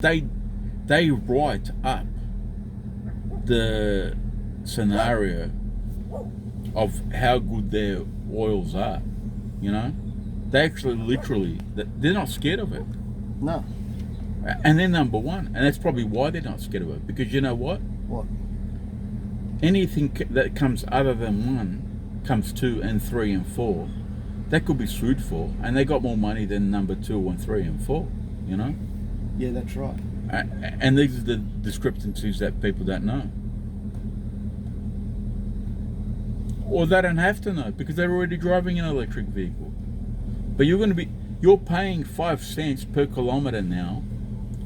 they they write up the scenario of how good their oils are. You know, they actually literally they're not scared of it, No. and they're number one, and that's probably why they're not scared of it. Because you know what? What? Anything that comes other than one, comes two and three and four, that could be sued for, and they got more money than number two and three and four. You know. Yeah, that's right. And these are the discrepancies that people don't know. Or they don't have to know because they're already driving an electric vehicle. But you're paying 5 cents per kilometre now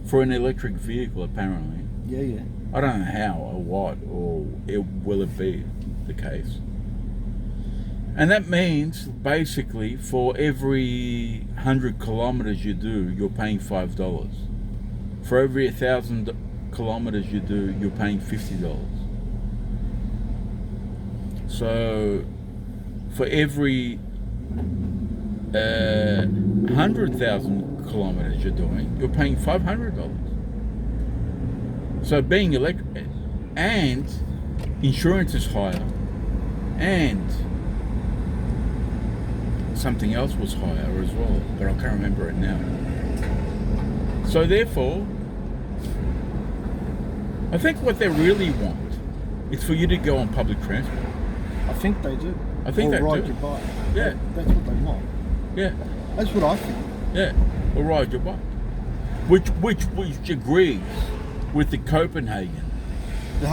for an electric vehicle, apparently. Yeah. I don't know how or what or will it be the case. And that means basically for every 100 kilometres you do, you're paying $5. For every 1,000 kilometres you do, you're paying $50. So for every 100,000 kilometres you're doing, you're paying $500. So being electric, and insurance is higher, and something else was higher as well, but I can't remember it now. So therefore, I think what they really want is for you to go on public transport. I think they do. I think or they ride do. your bike. Yeah. That's what they want. Yeah, That's what I think. yeah, or ride your bike, which agrees with the Copenhagen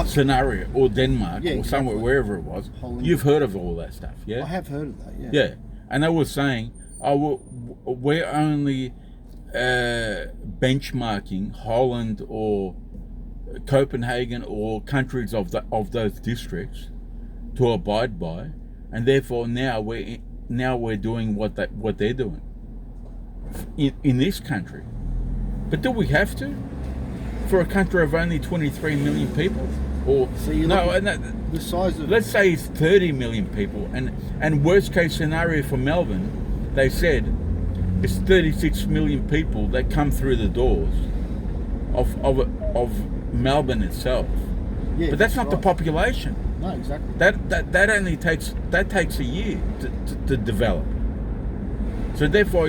scenario, or Denmark, Yeah, or somewhere, exactly. wherever it was. Holland. You've heard of all that stuff, yeah? I have heard of that, yeah. Yeah, and they were saying, "Oh, we're only benchmarking Holland or Copenhagen or countries of those districts to abide by, and therefore now we're doing what they're doing in this country." But do we have to, for a country of only 23 million people? Or So you no, look and at the size of... let's say it's 30 million people, and worst case scenario for Melbourne, they said it's 36 million people that come through the doors of Melbourne itself. Yeah, But that's not the right. population. No, exactly. That only takes a year to develop. So therefore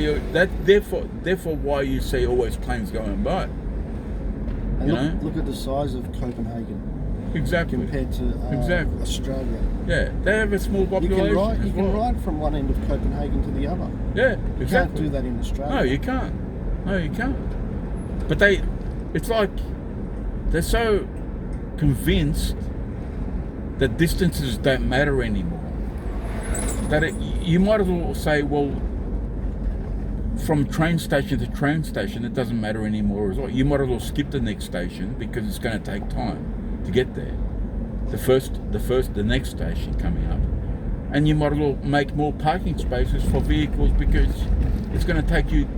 why you see always planes going by. And You look, know? look at the size of Copenhagen Exactly. compared to Exactly. Australia. Yeah, they have a small You population. can as well. ride from one end of Copenhagen to the other. Yeah, You exactly. can't do that in Australia. No, you can't. No, you can't. But it's like they're so convinced that distances don't matter anymore. That you might as well say, well, from train station to train station, it doesn't matter anymore as well. You might as well skip the next station because it's going to take time to get there. The next station coming up, and you might as well make more parking spaces for vehicles because it's going to take you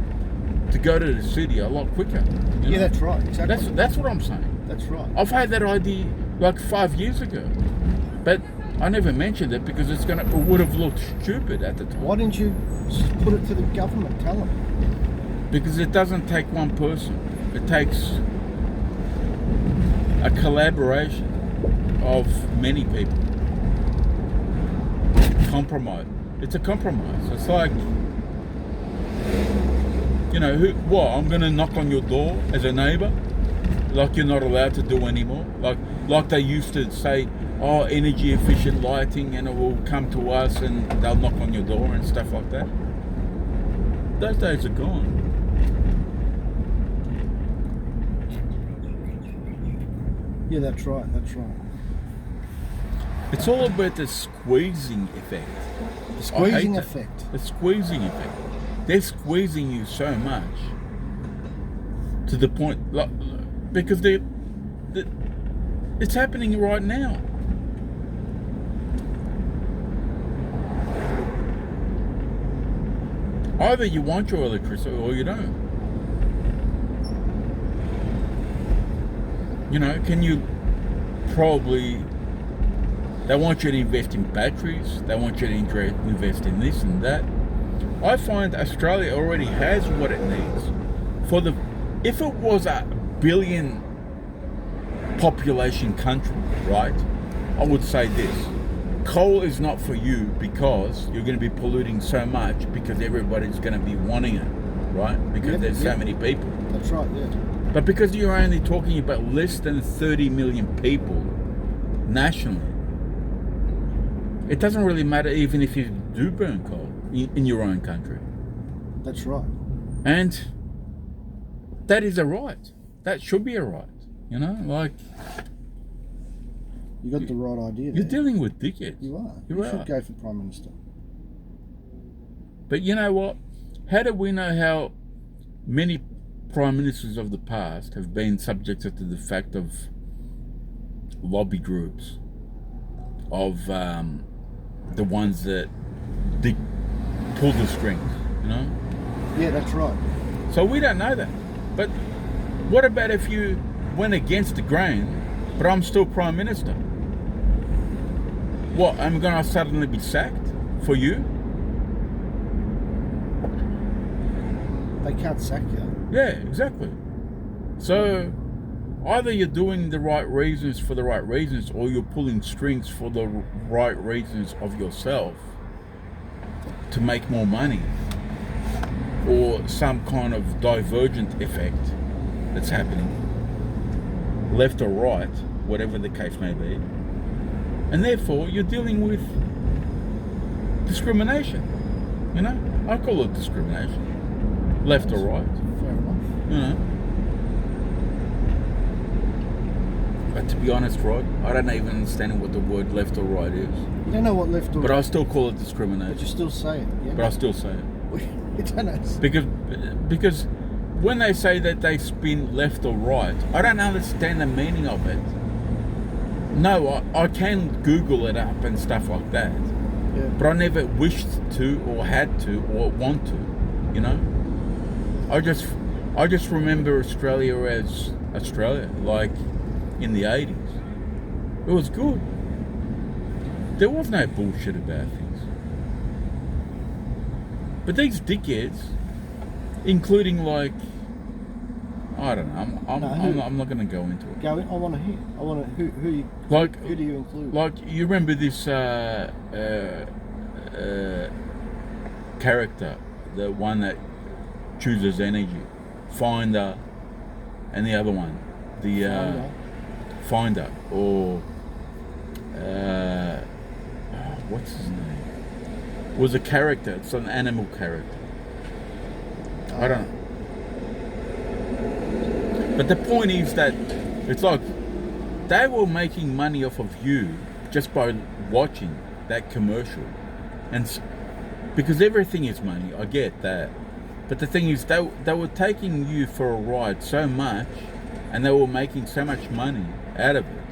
to go to the city a lot quicker. You know? Yeah, that's right. Exactly. That's what I'm saying. That's right. I've had that idea like 5 years ago, but I never mentioned it because it would have looked stupid at the time. Why didn't you just put it to the government? Tell them. Because it doesn't take one person. It takes a collaboration of many people. Compromise. It's a compromise. It's like, you know, I'm going to knock on your door as a neighbour, like you're not allowed to do anymore. Like they used to say, oh, energy efficient lighting, and it will come to us and they'll knock on your door and stuff like that. Those days are gone. Yeah, that's right. That's right. It's all about the squeezing effect. The squeezing I hate effect. that. The squeezing effect. They're squeezing you so much to the point, like, because it's happening right now. Either you want your electricity or you don't. You know, can you probably... They want you to invest in batteries. They want you to invest in this and that. I find Australia already has what it needs. If it was a billion population country, right? I would say this. Coal is not for you because you're going to be polluting so much because everybody's going to be wanting it, right? Because there's so many people. That's right, yeah. But because you're only talking about less than 30 million people nationally, it doesn't really matter even if you do burn coal in your own country. That's right. And that is a right. That should be a right. You know, like... You got the right idea there. You're dealing with dickheads. You are. You You should are. go for Prime Minister. But you know what? How do we know how many prime ministers of the past have been subjected to the fact of lobby groups, of the ones that pull the strings, you know? Yeah, that's right. So we don't know that. But what about if you went against the grain, but I'm still prime minister? What, I'm going to suddenly be sacked for you? They can't sack you. Yeah, exactly. So either you're doing the right reasons for the right reasons, or you're pulling strings for the right reasons of yourself to make more money, or some kind of divergent effect that's happening, left or right, whatever the case may be. And therefore you're dealing with discrimination. You know, I call it discrimination, left or right. Fair enough. You know. But to be honest, Rod, I don't even understand what the word left or right is. You don't know what left or But right, I still call it but you discrimination. still say it. Yeah. But I still say it. You don't know. Because when they say that they spin left or right, I don't understand the meaning of it. No, I can Google it up and stuff like that. Yeah. But I never wished to or had to or want to, you know? I just remember Australia as Australia, like in the 80s. It was good. There was no bullshit about things. But these dickheads, including like, I don't know, I'm not going to go into it. Go in. I want to hear. I want to. Who do you include? Like, you remember this character, the one that chooses energy, Finder, and the other one, the Finder, or what's his name? Was a character. It's an animal character. I don't know. But the point is that it's like they were making money off of you just by watching that commercial, and because everything is money, I get that. But the thing is, they were taking you for a ride so much, and they were making so much money out of it,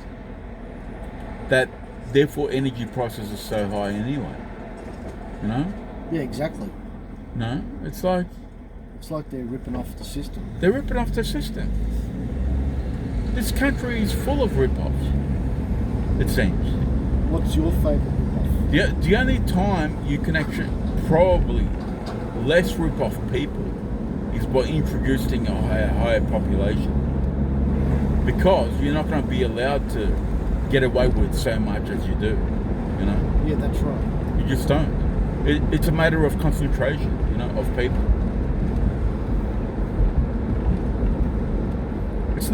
that therefore energy prices are so high anyway. You know? Yeah, exactly. No, it's like they're ripping off the system. they're ripping off the system. This country is full of rip-offs, it seems. What's your favourite rip-off? The only time you can actually probably less rip-off people is by introducing a higher population, because you're not going to be allowed to get away with so much as you do. You know, Yeah, that's right. you just don't. It's a matter of concentration, you know, of people. It's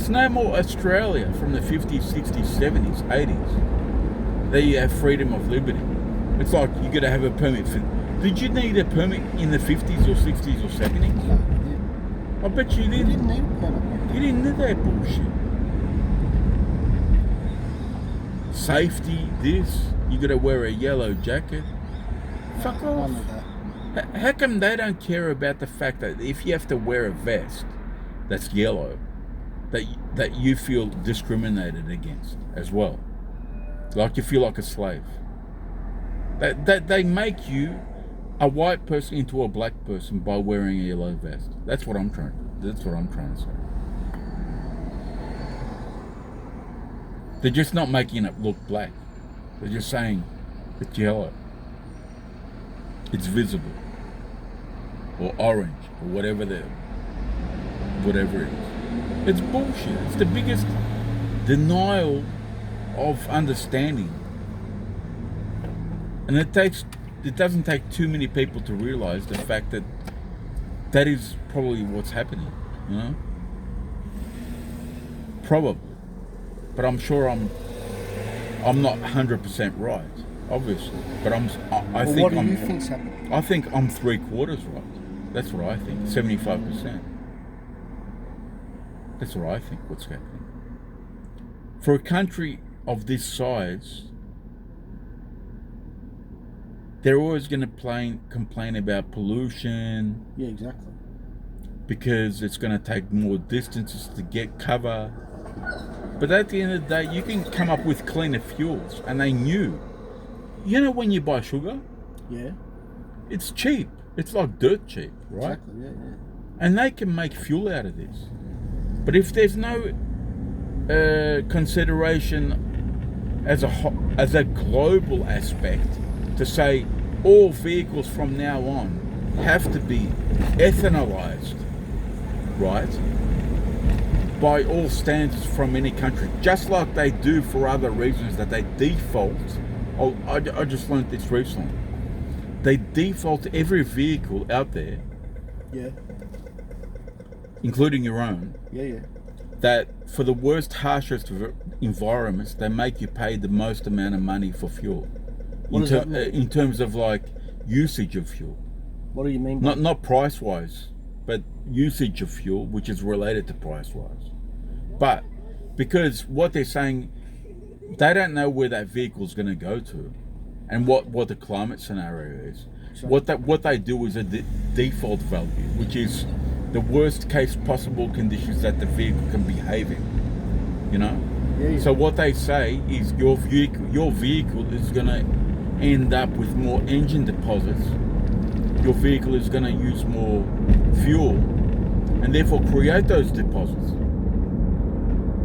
no more Australia from the 50s, 60s, 70s, 80s. There you have freedom of liberty. It's like you got to have a permit for... Did you need a permit in the 50s or 60s or 70s? No, I bet you you didn't. didn't need a permit. You didn't need that bullshit. Safety, this. You got to wear a yellow jacket. Fuck off. None of that. How come they don't care about the fact that if you have to wear a vest that's yellow, that you feel discriminated against as well? Like you feel like a slave. That they make you a white person into a black person by wearing a yellow vest. That's what I'm trying to say. They're just not making it look black. They're just saying it's yellow. It's visible. Or orange, or whatever it is. It's bullshit. It's the biggest denial of understanding. And it doesn't take too many people to realize the fact that that is probably what's happening, you know? Probably. But I'm sure I'm not 100% right, obviously. But I think what do you think's happening? I think I'm 3/4 right. That's what I think. 75%. That's what I think what's happening. For a country of this size, they're always going to complain about pollution. Yeah, exactly. Because it's going to take more distances to get cover. But at the end of the day, you can come up with cleaner fuels. And they knew. You know when you buy sugar? Yeah. It's cheap. It's like dirt cheap, right? Exactly, yeah. And they can make fuel out of this. But if there's no consideration as a global aspect to say all vehicles from now on have to be ethanolized, right? By all standards from any country, just like they do for other reasons that they default. I just learned this recently. They default every vehicle out there, Yeah. including your own, Yeah. that for the worst, harshest environments, they make you pay the most amount of money for fuel. What does that mean? In terms of like usage of fuel. What do you mean by Not price wise, but usage of fuel, which is related to price wise. But because what they're saying, they don't know where that vehicle is going to go to, and what the climate scenario is. Sure. What they do is a default value, which is the worst case possible conditions that the vehicle can behave in. You know. Yeah. So what they say is your vehicle is going to end up with more engine deposits. Your vehicle is going to use more fuel, and therefore create those deposits.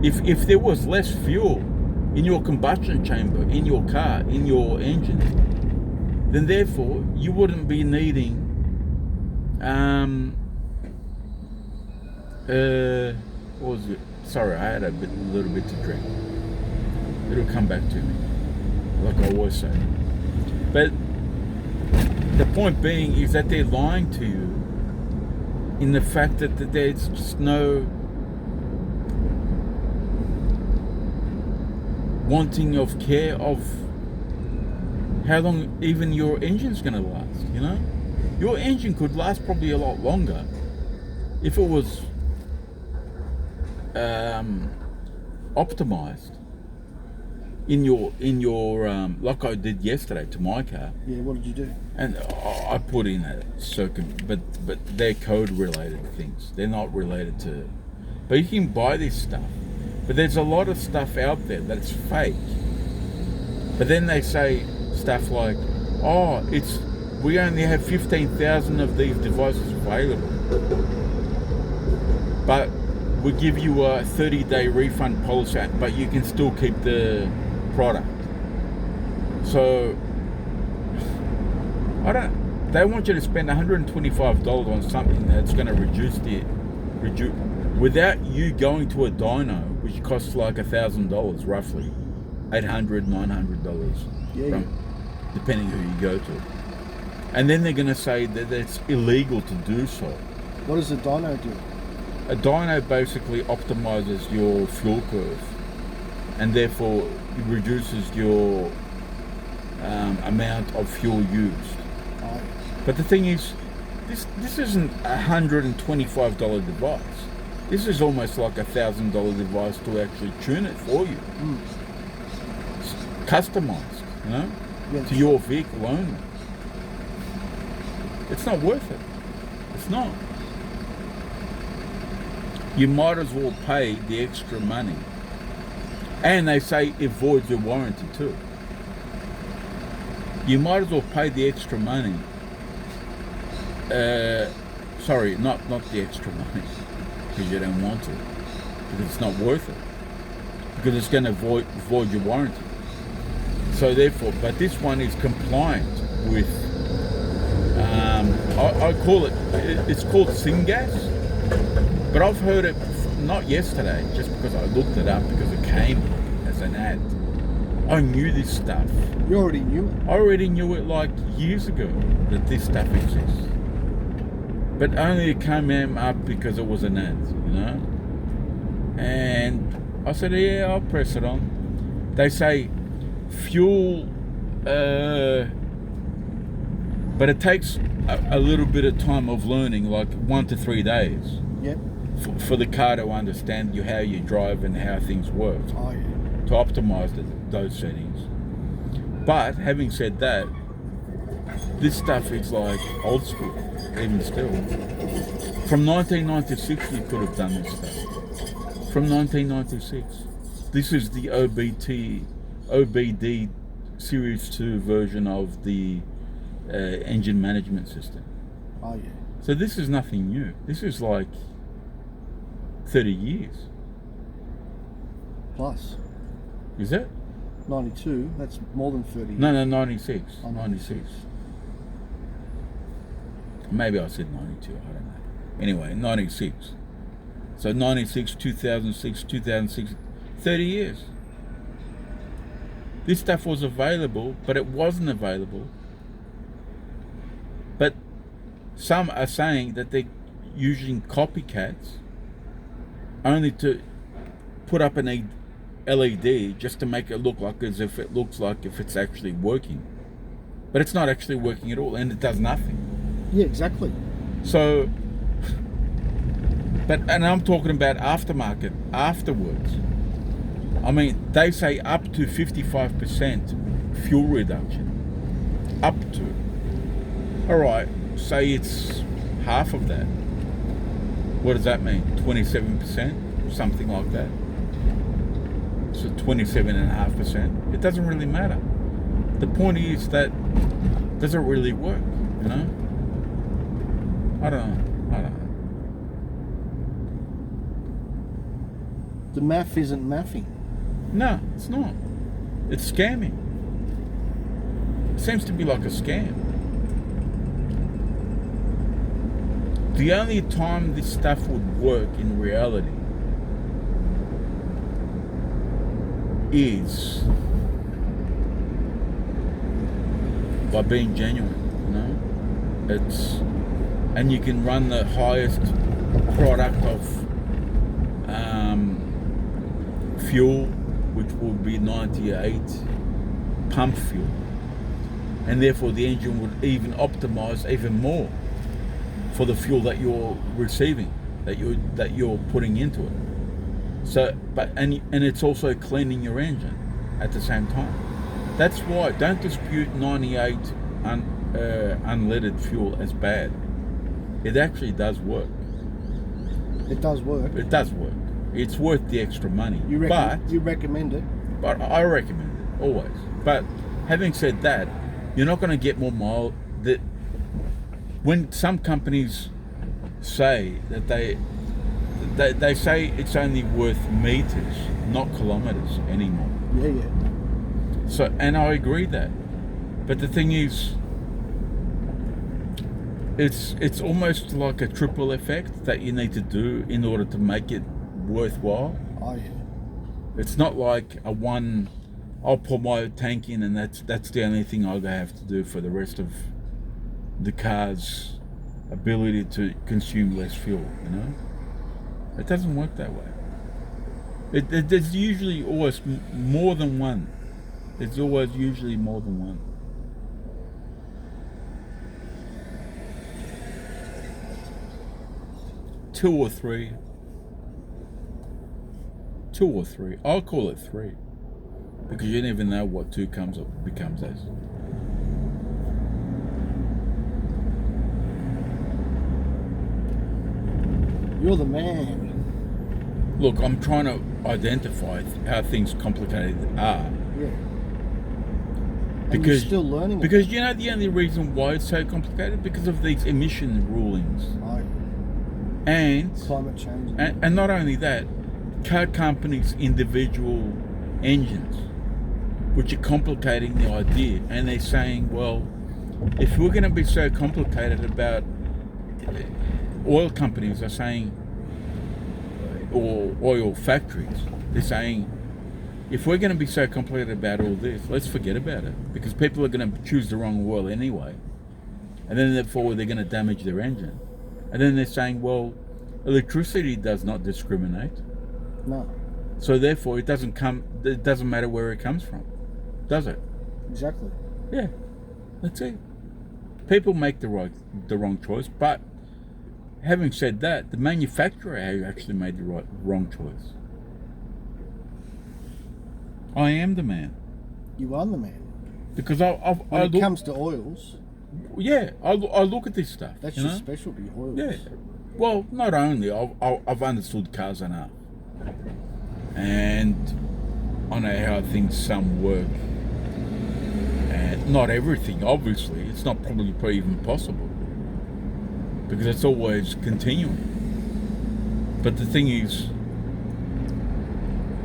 If there was less fuel in your combustion chamber, in your car, in your engine, then therefore you wouldn't be needing what was it? Sorry, I had a little bit to drink. It'll come back to me, like I always say. But the point being is that they're lying to you in the fact that there's just no wanting of care of how long even your engine's going to last, you know? Your engine could last probably a lot longer if it was optimized in your like I did yesterday to my car. Yeah, what did you do? And I put in a circuit, but they're code related things. They're not related to. But you can buy this stuff. But there's a lot of stuff out there that's fake. But then they say stuff like, "Oh, we only have 15,000 of these devices available, but we give you a 30-day refund policy, but you can still keep the product." So they want you to spend $125 on something that's going to reduce without you going to a dyno, which costs like $1,000 roughly, $800, $900, depending who you go to. And then they're going to say that it's illegal to do so. What does a dyno do? A dyno basically optimizes your fuel curve, and therefore it reduces your amount of fuel used. Oh. But the thing is, this isn't $125 device. This is almost like $1,000 device to actually tune it for you. It's customized, you know, to your vehicle only. It's not worth it. It's not. You might as well pay the extra money. And they say it voids your warranty too. You might as well pay the extra money. Sorry, not the extra money, because you don't want to, because it's not worth it, because it's going to void your warranty. So therefore, but this one is compliant with. I call it's called syngas, but I've heard it not yesterday, just because I looked it up because it came as an ad. I knew this stuff. You already knew it. I already knew it like years ago that this stuff exists. But only it came up because it was an ad, you know? And I said, yeah, I'll press it on. They say fuel, but it takes a little bit of time of learning, like 1 to 3 days, Yep. for the car to understand how you drive and how things work, Oh yeah. to optimize those settings. But having said that, this stuff is like old school, even still. From 1996, we could have done this stuff. From 1996. This is the OBD Series 2 version of the engine management system. Oh yeah. So this is nothing new. This is like 30 years. Plus Is it? 92. That's more than 30. No, 96. Oh, 96. Maybe I said 92, I don't know. Anyway, 96. So 96, 2006, 30 years. This stuff was available, but it wasn't available. But some are saying that they're using copycats only to put up an LED just to make it look like as if it looks like if it's actually working. But it's not actually working at all, and it does nothing. Yeah, exactly. So, and I'm talking about aftermarket afterwards. I mean, they say up to 55% fuel reduction. Up to. All right, say it's half of that. What does that mean? 27%? Something like that. So 27.5%. It doesn't really matter. The point is that it doesn't really work, you know? I don't know. The math isn't mathing. No, it's not. It's scamming. It seems to be like a scam. The only time this stuff would work in reality is by being genuine, you know? And you can run the highest product of fuel, which will be 98 pump fuel, and therefore the engine would even optimize even more for the fuel that you're receiving, that you're putting into it. So, and it's also cleaning your engine at the same time. That's why don't dispute 98 unleaded fuel as bad. It actually does work. It does work. It does work. It's worth the extra money. You recommend it? But I recommend it always. But having said that, you're not going to get more miles. That when some companies say that they say it's only worth meters, not kilometers anymore. Yeah. So, and I agree that. But the thing is, it's almost like a triple effect that you need to do in order to make it worthwhile. Oh yeah. It's not like I'll put my tank in and that's the only thing I'll have to do for the rest of the car's ability to consume less fuel, you know? It doesn't work that way. There's usually always more than one. There's always usually more than one. Two or three. I'll call it three, because you never know what two becomes as. You're the man. Look, I'm trying to identify how things complicated are. Yeah. And Because you're still learning. Because you know the only reason why it's so complicated, because of these emission rulings. Oh, And climate change. and not only that, car companies' individual engines, which are complicating the idea. And they're saying, well, if we're going to be so complicated about, oil companies are saying, or oil factories. They're saying, if we're going to be so complicated about all this, let's forget about it, because people are going to choose the wrong oil anyway, and then therefore they're going to damage their engine. And then they're saying, well, electricity does not discriminate, No. so therefore it doesn't matter where it comes from, does it? Exactly. Yeah, that's it. People make the wrong choice, but having said that, the manufacturer actually made the wrong choice. I am the man, You are the man. because When it comes to oils, I look at this stuff. that's you your know? specialty, oils. Yeah. Well, not only I've understood cars enough, and I know how things some work, and not everything. Obviously, it's not probably even possible, because it's always continuing. But the thing is,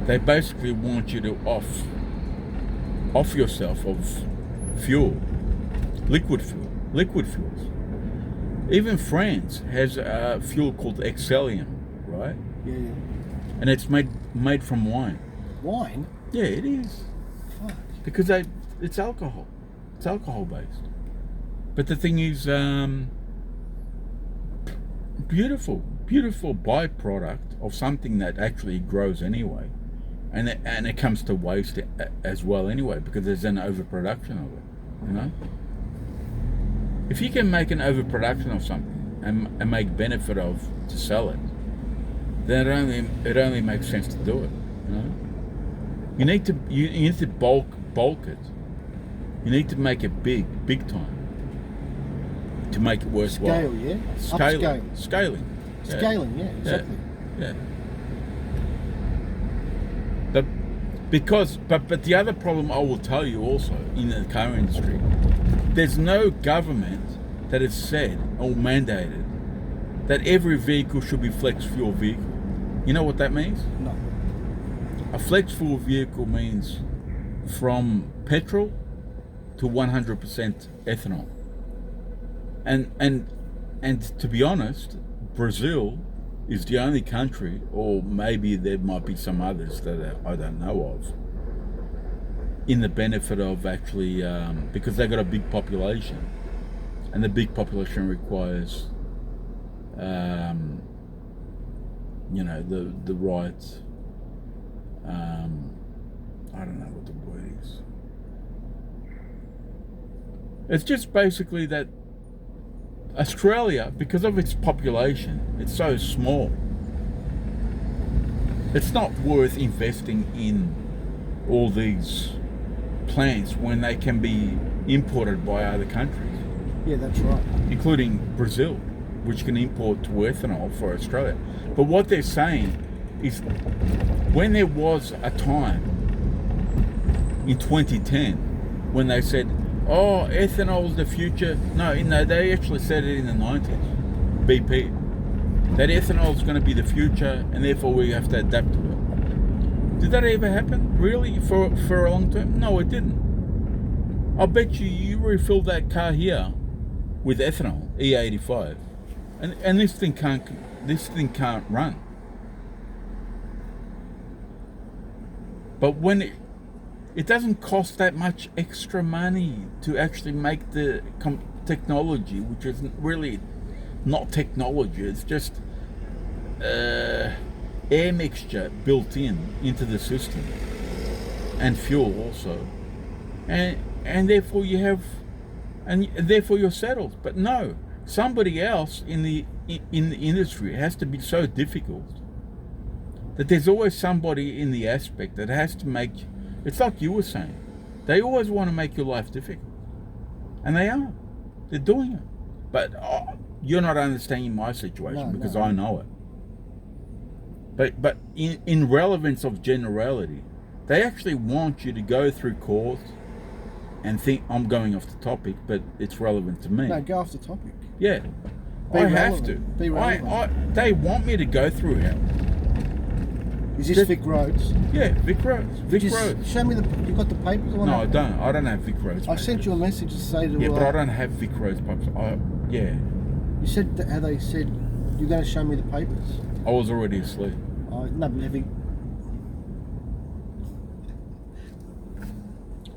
they basically want you to off yourself of fuel, liquid fuels. Even France has a fuel called Excellium, right? Yeah. And it's made from wine. Wine? Yeah, it is. Fuck. Because it's alcohol. It's alcohol based. But the thing is, beautiful byproduct of something that actually grows anyway. And it comes to waste as well anyway, because there's an overproduction of it, you know? If you can make an overproduction of something and make benefit of to sell it, then it only makes sense to do it, you know? You need to bulk it. You need to make it big time to make it worthwhile. Scale, yeah? Scaling. Yeah. Scaling, yeah, exactly. Yeah. But the other problem I will tell you also in the car industry, there's no government that has said or mandated that every vehicle should be flex fuel vehicle. You know what that means? No. A flex fuel vehicle means from petrol to 100% ethanol. And to be honest, Brazil is the only country, or maybe there might be some others that I don't know of, in the benefit of actually, because they got a big population, and the big population requires, the right, I don't know what the word is. It's just basically that Australia, because of its population, it's so small. It's not worth investing in all these plants when they can be imported by other countries. Yeah, that's right. Including Brazil, which can import to ethanol for Australia. But what they're saying is, when there was a time in 2010 when they said, oh, ethanol is the future. No, they actually said it in the 90s, BP, that ethanol is going to be the future, and therefore we have to adapt to it. Did that ever happen, really, for a long term? No, it didn't. I'll bet you refill that car here with ethanol, E85, and this thing can't run. But when it doesn't cost that much extra money to actually make the technology, which is really not technology, it's just air mixture built into the system, and fuel also, and therefore therefore you're settled. But no, somebody else in the industry has to be so difficult that there's always somebody in the aspect that has to make. It's like you were saying. They always want to make your life difficult. And they are. They're doing it. But you're not understanding my situation, because I know it. But in relevance of generality, they actually want you to go through course and think, I'm going off the topic, but it's relevant to me. No, go off the topic. Yeah. Have to. Be relevant. They want me to go through hell. Is this Vic Roads? Yeah, Vic Roads. Vic Roads. Show me you got the papers? No, I don't. I don't have Vic Roads. I sent you a message to say to. Yeah, but I don't have Vic Roads papers. Yeah. You said how they said you're going to show me the papers. I was already asleep. No, but have you,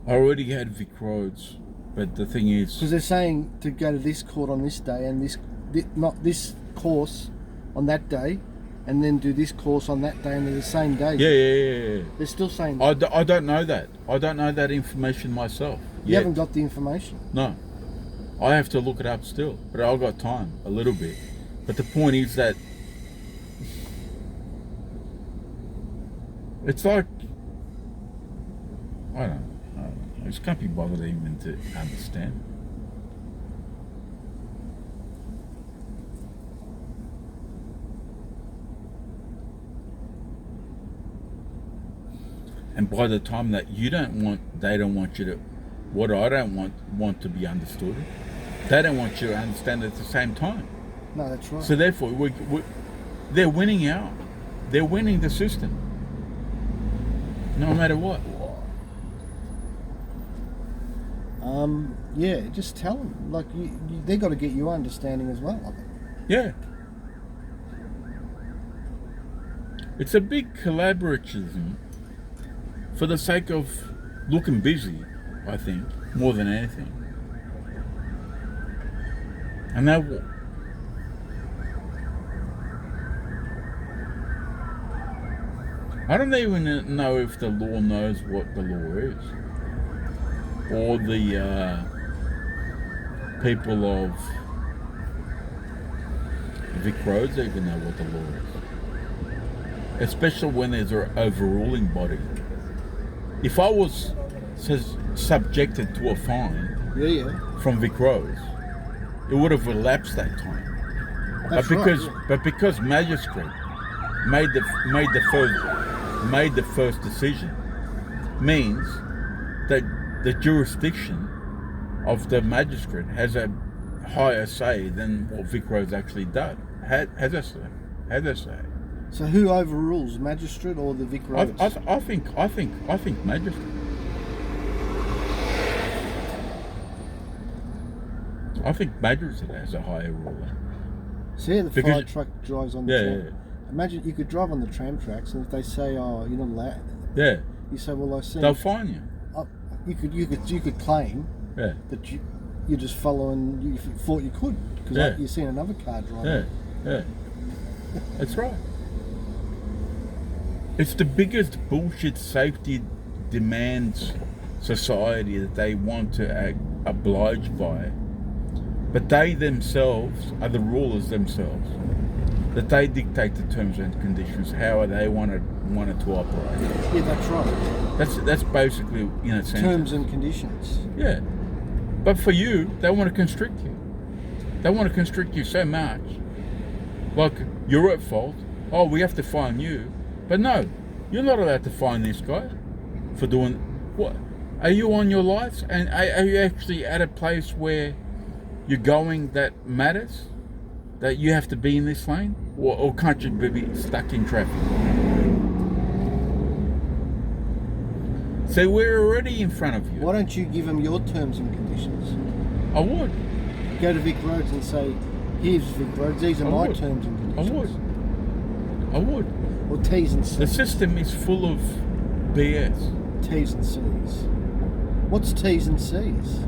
I already had Vic Roads, but the thing is, because they're saying to go to this court on this day and not this course on that day, and then do this course on that day, and they're the same day. yeah. They're still saying I don't know that. I don't know that information myself. you haven't got the information. No. I have to look it up still, but I've got time, a little bit. But the point is that it's like, I don't know. I just can't be bothered even to understand. And by the time that they don't want you to, what I don't want to be understood, they don't want you to understand at the same time. No, that's right. So therefore, they're winning out. They're winning the system. No matter what. Yeah, just tell them. Like, they got to get your understanding as well of it. Yeah. It's a big collaboratism for the sake of looking busy, I think, more than anything. And that I don't even know if the law knows what the law is, or the people of Vic Roads even know what the law is, especially when there's an overruling body. If I was subjected to a fine from Vic Roads, it would have elapsed that time. That's but because magistrate made the first decision, means that the jurisdiction of the magistrate has a higher say than what Vic Roads actually does. Has a say. So who overrules, magistrate or the Vic Roads? I think magistrate. I think magistrate has a higher ruler. See, the fire truck drives on the tram. Yeah. Imagine you could drive on the tram tracks, and if they say, "Oh, you're not allowed," Yeah. you say, "Well, I see." They'll fine you. You could claim that you're just following. You thought you could because you've seen another car driving. Yeah. That's right. It's the biggest bullshit safety demands society that they want to oblige by. But they themselves are the rulers themselves. That they dictate the terms and conditions, how they want it to operate. Yeah, that's right. That's basically, in a sense. Terms and conditions. Yeah. But for you, they want to constrict you. They want to constrict you so much. Like, you're at fault. Oh, we have to fine you. But no, you're not allowed to fine this guy for doing what? Are you on your lights? And are you actually at a place where you're going that matters? That you have to be in this lane? Or can't you be stuck in traffic? So we're already in front of you. Why don't you give them your terms and conditions? I would. Go to Vic Roads and say, "Here's Vic Roads, these are my terms and conditions." I would. Or T's and C's. The system is full of BS. T's and C's. What's T's and C's?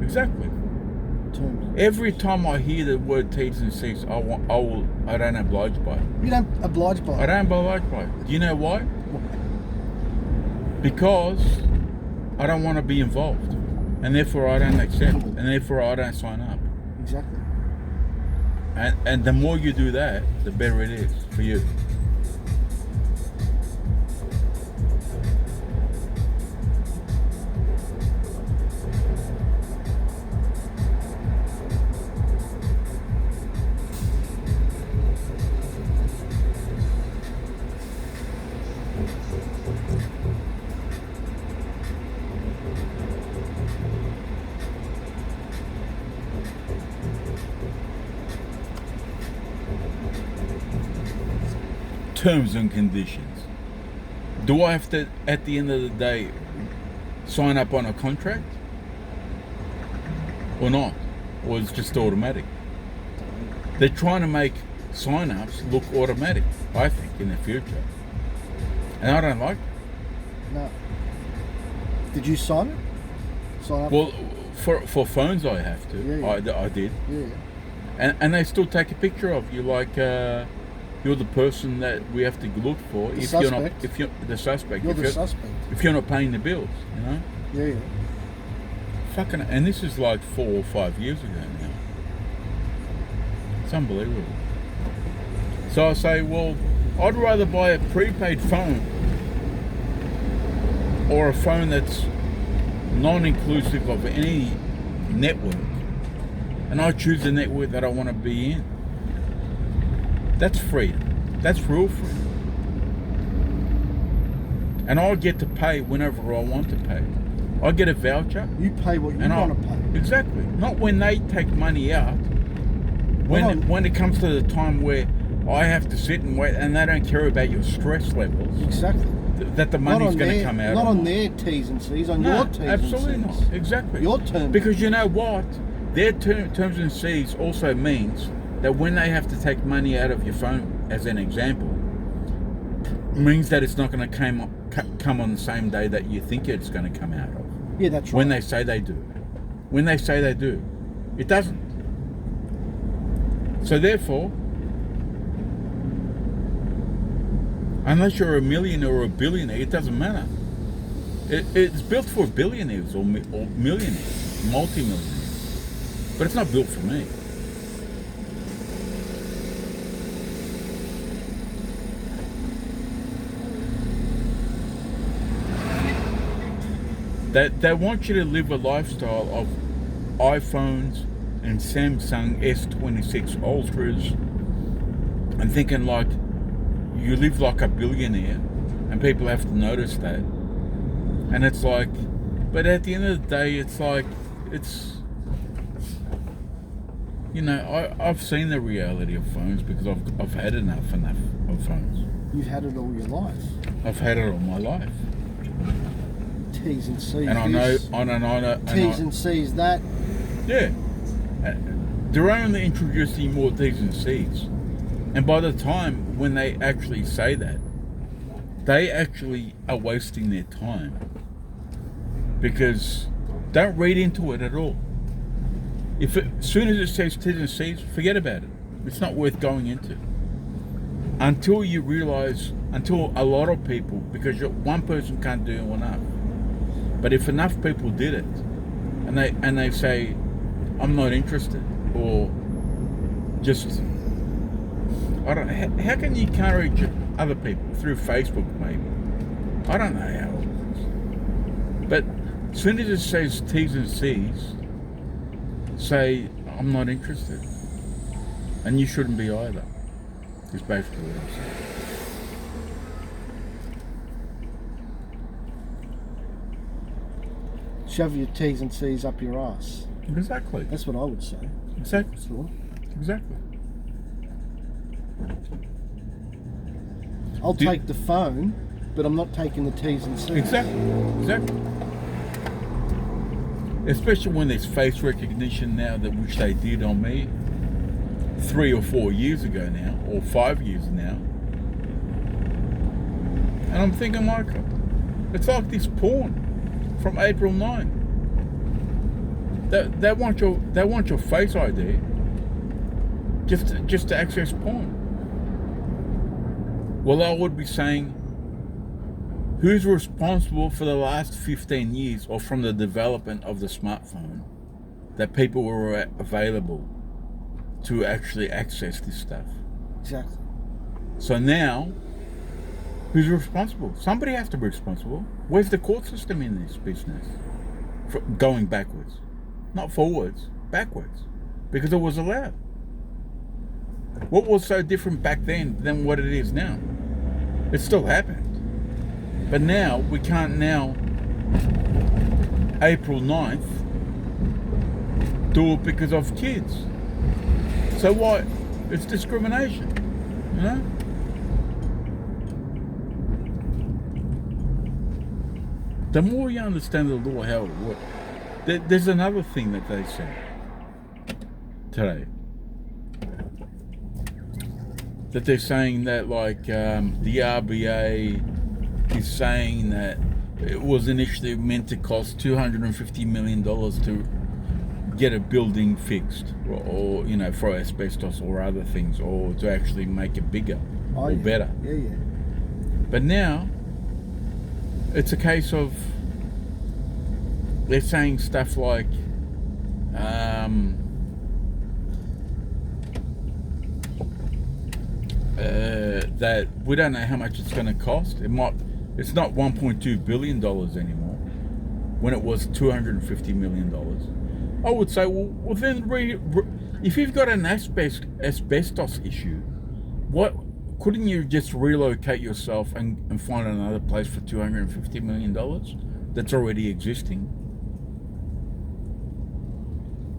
Exactly. Terms. Every time I hear the word T's and C's, I don't oblige by it. You don't oblige by it. I don't oblige by it. Do you know why? Because I don't want to be involved, and therefore I don't accept, and therefore I don't sign up. Exactly. And the more you do that, the better it is for you. Terms and conditions. Do I have to, at the end of the day, sign up on a contract? Or not? Or it's just automatic? They're trying to make sign-ups look automatic, I think, in the future. And I don't like it. No. Did you sign it? Sign up? Well, for phones I have to. Yeah. I did. Yeah. And they still take a picture of you, like you're the person that we have to look for. The if suspect. you're not, if you're the suspect, You're if the you're, suspect. if you're not paying the bills, you know. Yeah. Fucking, and this is like 4 or 5 years ago now. It's unbelievable. So I say, well, I'd rather buy a prepaid phone or a phone that's non-inclusive of any network, and I choose the network that I want to be in. That's free. That's real free. And I get to pay whenever I want to pay. I get a voucher. You pay what you want to pay. Exactly. Not when they take money out. When it comes to the time where I have to sit and wait, and they don't care about your stress levels. Exactly. That the money's going to come out. Not on their T's and C's, on your T's and C's. Absolutely not. Exactly. Your terms. Because you know what? Their terms and C's also means that when they have to take money out of your phone, as an example, means that it's not going to come on the same day that you think it's going to come out of. Yeah, that's right. When they say they do. When they say they do. It doesn't. So therefore, unless you're a millionaire or a billionaire, it doesn't matter. It's built for billionaires or millionaires, multi-millionaires. But it's not built for me. They want you to live a lifestyle of iPhones and Samsung S26 Ultras and thinking like you live like a billionaire, and people have to notice that. And it's like, but at the end of the day, it's like, it's, you know, I've seen the reality of phones because I've had enough of phones. You've had it all your life. I've had it all my life. T's and C's. And I know. T's and C's that. Yeah. They're only introducing more T's and C's. And by the time when they actually say that, they actually are wasting their time. Because don't read into it at all. As soon as it says T's and C's, forget about it. It's not worth going into. Until you realize, until a lot of people, because one person can't do enough. But if enough people did it, and they say, I'm not interested, or just, I don't know, how can you encourage other people? Through Facebook, maybe. I don't know how it works. But as soon as it says T's and C's, say, I'm not interested. And you shouldn't be either. Is basically what I'm saying. Shove your T's and C's up your ass. Exactly. That's what I would say. Exactly. So, Exactly. I'll take the phone, but I'm not taking the T's and C's. Exactly. Especially when there's face recognition now, which they did on me 3 or 4 years ago now, or 5 years now. And I'm thinking like, it's like this porn from April 9. They want your face ID just to access porn. Well, I would be saying, who's responsible for the last 15 years, or from the development of the smartphone, that people were available to actually access this stuff? Exactly. So now, who's responsible? Somebody has to be responsible. Where's the court system in this business? For going backwards. Not forwards, backwards. Because it was allowed. What was so different back then than what it is now? It still happened. But now, we can't now, April 9th, do it because of kids. So what? It's discrimination, you know? The more you understand the law, how it works. There's another thing that they said today. that they're saying that like the RBA is saying that it was initially meant to cost $250 million to get a building fixed, or you know, for asbestos or other things, or to actually make it bigger or better. Yeah. But now it's a case of they're saying stuff like that we don't know how much it's going to cost. It's not $1.2 billion anymore when it was $250 million. I would say, well then if you've got an asbestos issue, what couldn't you just relocate yourself and find another place for $250 million that's already existing?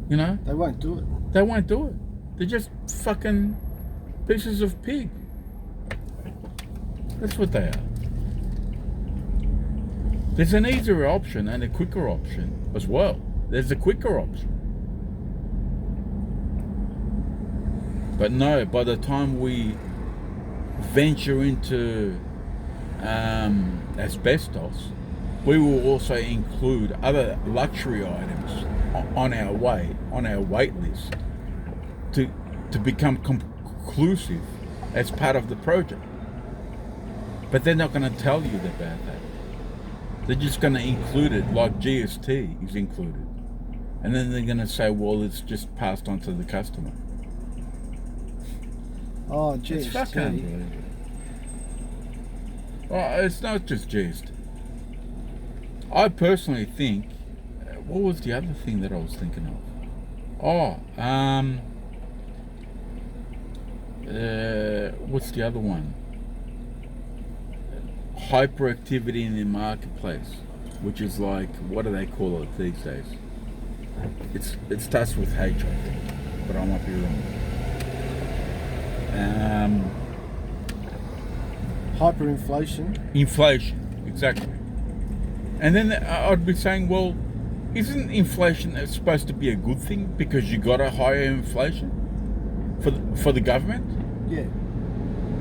You know? They won't do it. They won't do it. They're just fucking pieces of pig. That's what they are. There's an easier option and a quicker option as well. There's a quicker option. But no, by the time we venture into asbestos, we will also include other luxury items on our wait list to become conclusive as part of the project. But they're not going to tell you about that. They're just going to include it like GST is included. And then they're going to say, well, it's just passed on to the customer. Oh, It's fucking GST. unbelievable. Well, it's not just GST. I personally think, what was the other thing that I was thinking of? What's the other one? Hyperactivity in the marketplace, which is like, what do they call it these days? It starts with H, I think, but I might be wrong. Hyperinflation. Inflation, exactly. And then I'd be saying, well, isn't inflation supposed to be a good thing because you got a higher inflation for the government? Yeah.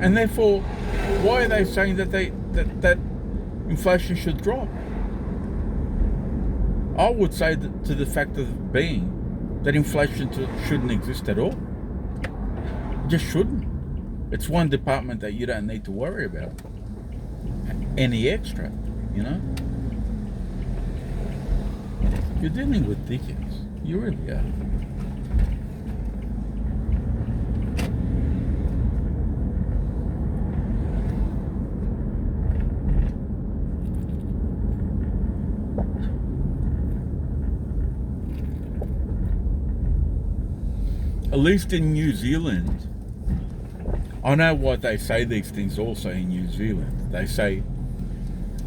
And therefore, why are they saying that that inflation should drop? I would say that to the fact of being that inflation shouldn't exist at all. It just shouldn't. It's one department that you don't need to worry about any extra, you know? You're dealing with dickheads. You really are. At least in New Zealand, I know why they say these things also in New Zealand. They say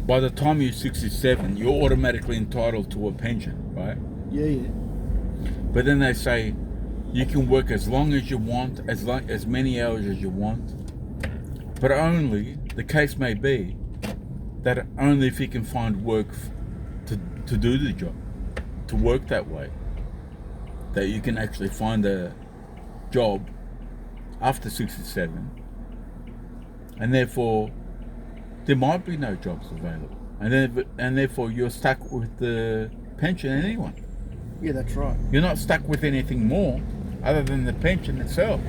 by the time you're 67, you're automatically entitled to a pension, right? Yeah. But then they say you can work as long as you want, as many hours as you want, but only, the case may be, that only if you can find work to do the job, to work that way, that you can actually find a job after 67, and therefore there might be no jobs available, and therefore you're stuck with the pension anyway. Yeah, that's right. You're not stuck with anything more other than the pension itself.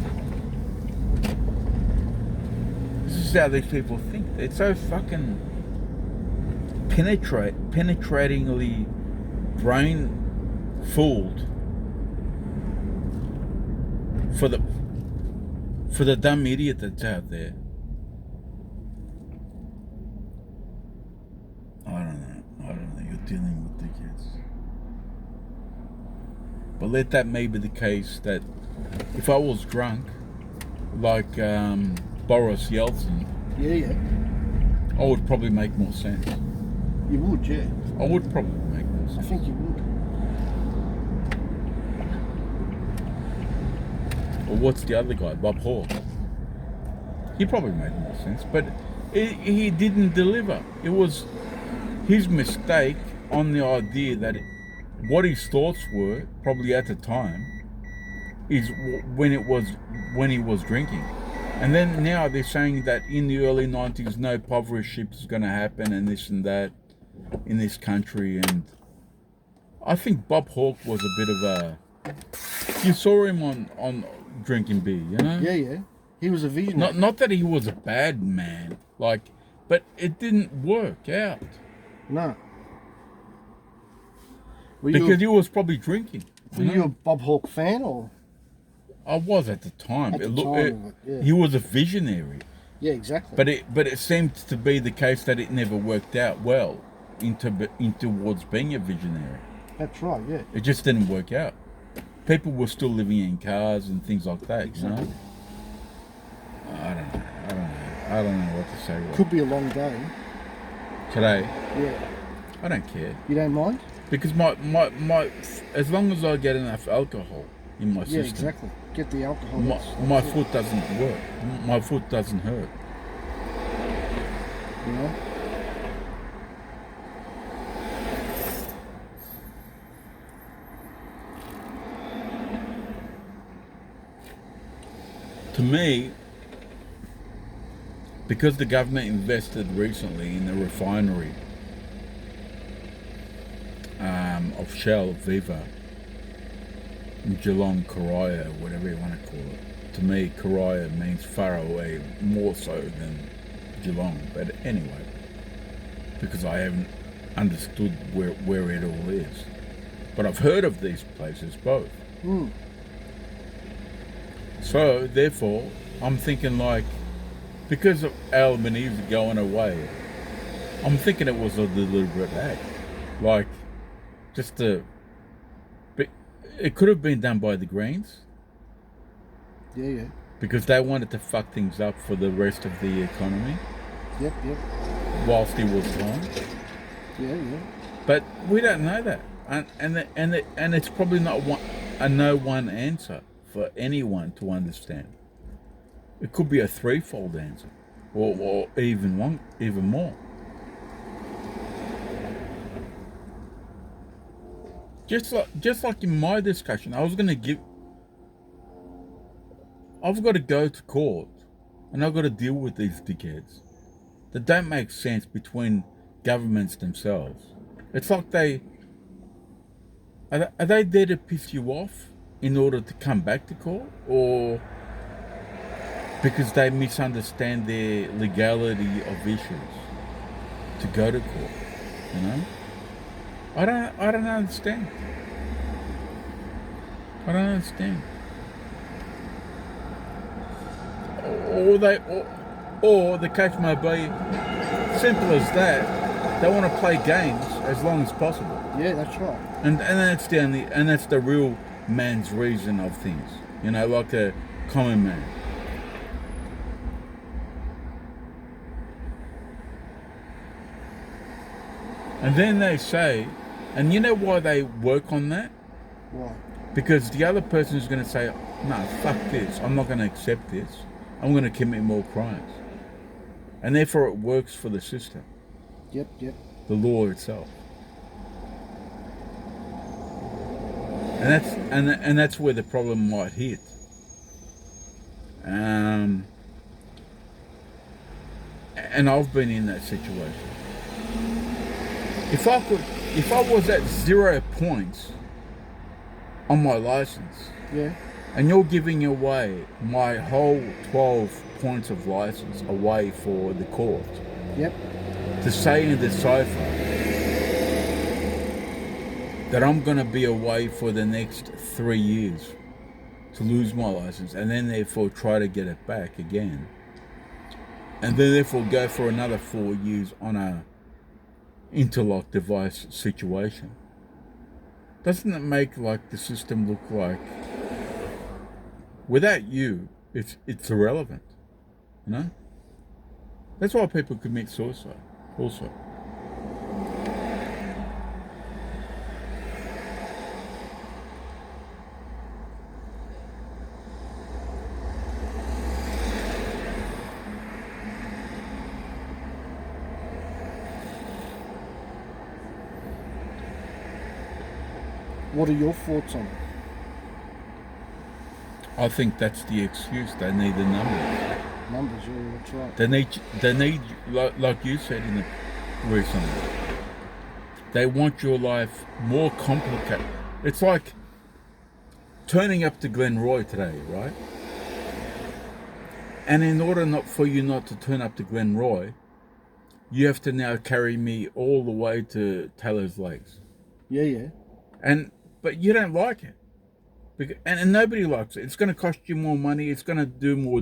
This is how these people think. It's so fucking penetratingly brain fooled for the dumb idiot that's out there. I don't know. You're dealing with dickheads. But let that may be the case that if I was drunk, like Boris Yeltsin, Yeah. I would probably make more sense. You would, yeah. I would probably make more I sense. think you would. Or what's the other guy, Bob Hawke? He probably made more sense, but he didn't deliver. It was his mistake on the idea that what his thoughts were, probably at the time, is when he was drinking. And then now they're saying that in the early 90s, no impoverished ships is going to happen and this and that in this country. And I think Bob Hawke was a bit of a... You saw him on drinking beer, you know? Yeah, yeah. He was a visionary. Not that he was a bad man, like, but it didn't work out. No. Because he was probably drinking. Were you a Bob Hawke fan or? I was at the time. At the time, yeah. He was a visionary. Yeah, exactly. But it seemed to be the case that it never worked out well towards being a visionary. That's right, yeah. It just didn't work out. People were still living in cars and things like that, Exactly. you know? I don't know what to say. Could be a long day. Today, Yeah. I don't care. You don't mind? Because my as long as I get enough alcohol in my system, Yeah, exactly. Get the alcohol. my foot doesn't work. My foot doesn't hurt. You know? To me, because the government invested recently in the refinery of Shell, Viva, in Geelong, Karaya, whatever you want to call it. To me, Karaya means far away, more so than Geelong. But anyway, because I haven't understood where it all is. But I've heard of these places both. Mm. So, therefore, I'm thinking like, because of Albanese going away, I'm thinking it was a deliberate act. Like, just to... But it could have been done by the Greens. Yeah, yeah. Because they wanted to fuck things up for the rest of the economy. Yep, yep. Whilst he was gone. Yeah, yeah. But we don't know that. And it's probably not no one answer for anyone to understand. It could be a threefold answer, or even more. Just like in my discussion, I've got to go to court, and I've got to deal with these dickheads that don't make sense between governments themselves. It's like are they there to piss you off in order to come back to court, or because they misunderstand their legality of issues to go to court? You know, I don't understand. I don't understand. Or the case may be simple as that. They want to play games as long as possible. Yeah, that's right. And that's the real man's reason of things. You know, like a common man. And then they say, and you know why they work on that? Why? Because the other person is going to say, no, fuck this. I'm not going to accept this. I'm going to commit more crimes. And therefore it works for the system. Yep, yep. The law itself. And that's where the problem might hit. And I've been in that situation. If I was at 0 points on my license, Yeah. and you're giving away my whole 12 points of license away for the court Yep. to say in the cipher that I'm going to be away for the next 3 years to lose my license, and then therefore try to get it back again, and then therefore go for another 4 years on a interlock device situation. Doesn't it make like the system look like without you it's irrelevant, you know? That's why people commit suicide also. What are your thoughts on it? I think that's the excuse. They need the numbers. numbers. Yeah, that's right. They need, like you said in the recently, they want your life more complicated. It's like turning up to Glenroy today, right? And in order not for you not to turn up to Glenroy, you have to now carry me all the way to Taylor's Lakes. Yeah, yeah. But you don't like it. And nobody likes it. It's going to cost you more money. It's going to do more